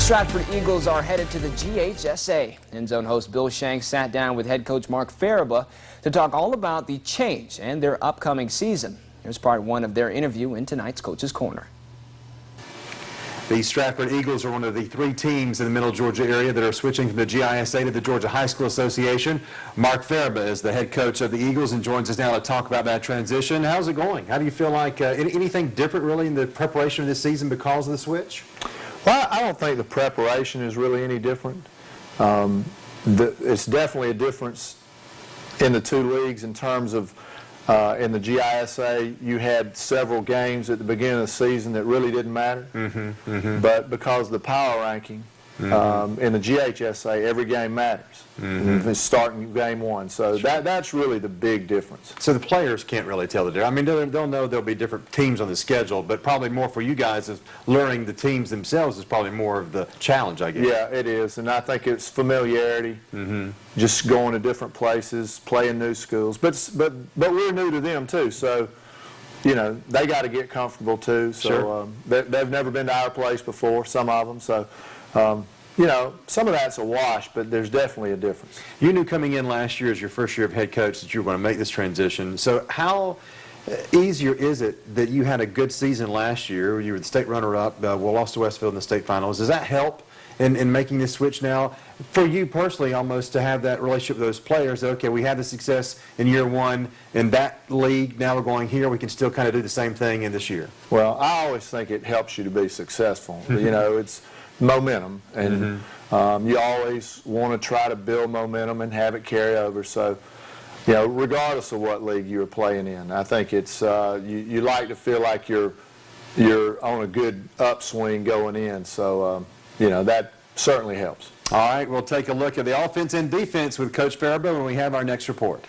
Stratford Eagles are headed to the GHSA. End Zone host Bill Shanks sat down with head coach Mark Farriba to talk all about the change and their upcoming season. Here's part one of their interview in tonight's Coach's Corner. The Stratford Eagles are one of the 3 teams in the Middle Georgia area that are switching from the GISA to the Georgia High School Association. Mark Farriba is the head coach of the Eagles and joins us now to talk about that transition. How's it going? How do you feel like anything different really in the preparation of this season because of the switch? Well, I don't think the preparation is really any different. It's definitely a difference in the 2 leagues in terms of in the GISA, you had several games at the beginning of the season that really didn't matter. But because of the power ranking, in the GHSA, every game matters. It's starting game 1. So that's really the big difference. So the players can't really tell the difference. I mean, they'll know there'll be different teams on the schedule, but probably more for you guys is learning the teams themselves is probably more of the challenge, I guess. Yeah, it is. And I think it's familiarity, just going to different places, playing new schools. But we're new to them, too. So, you know, they got to get comfortable, too. So they've never been to our place before, some of them. So, you know, some of that's a wash, but there's definitely a difference. You knew coming in last year as your first year of head coach that you were going to make this transition. So how easier is it that you had a good season last year? You were the state runner-up, lost to Westfield in the state finals. Does that help in making this switch now? For you personally, almost to have that relationship with those players, that, okay, we had the success in year 1 in that league, now we're going here, we can still kind of do the same thing in this year. Well, I always think it helps you to be successful. You know, it's momentum, and you always want to try to build momentum and have it carry over. So, you know, regardless of what league you're playing in, I think it's you like to feel like you're on a good upswing going in. So, you know, that certainly helps. All right, we'll take a look at the offense and defense with Coach Farriba when we have our next report.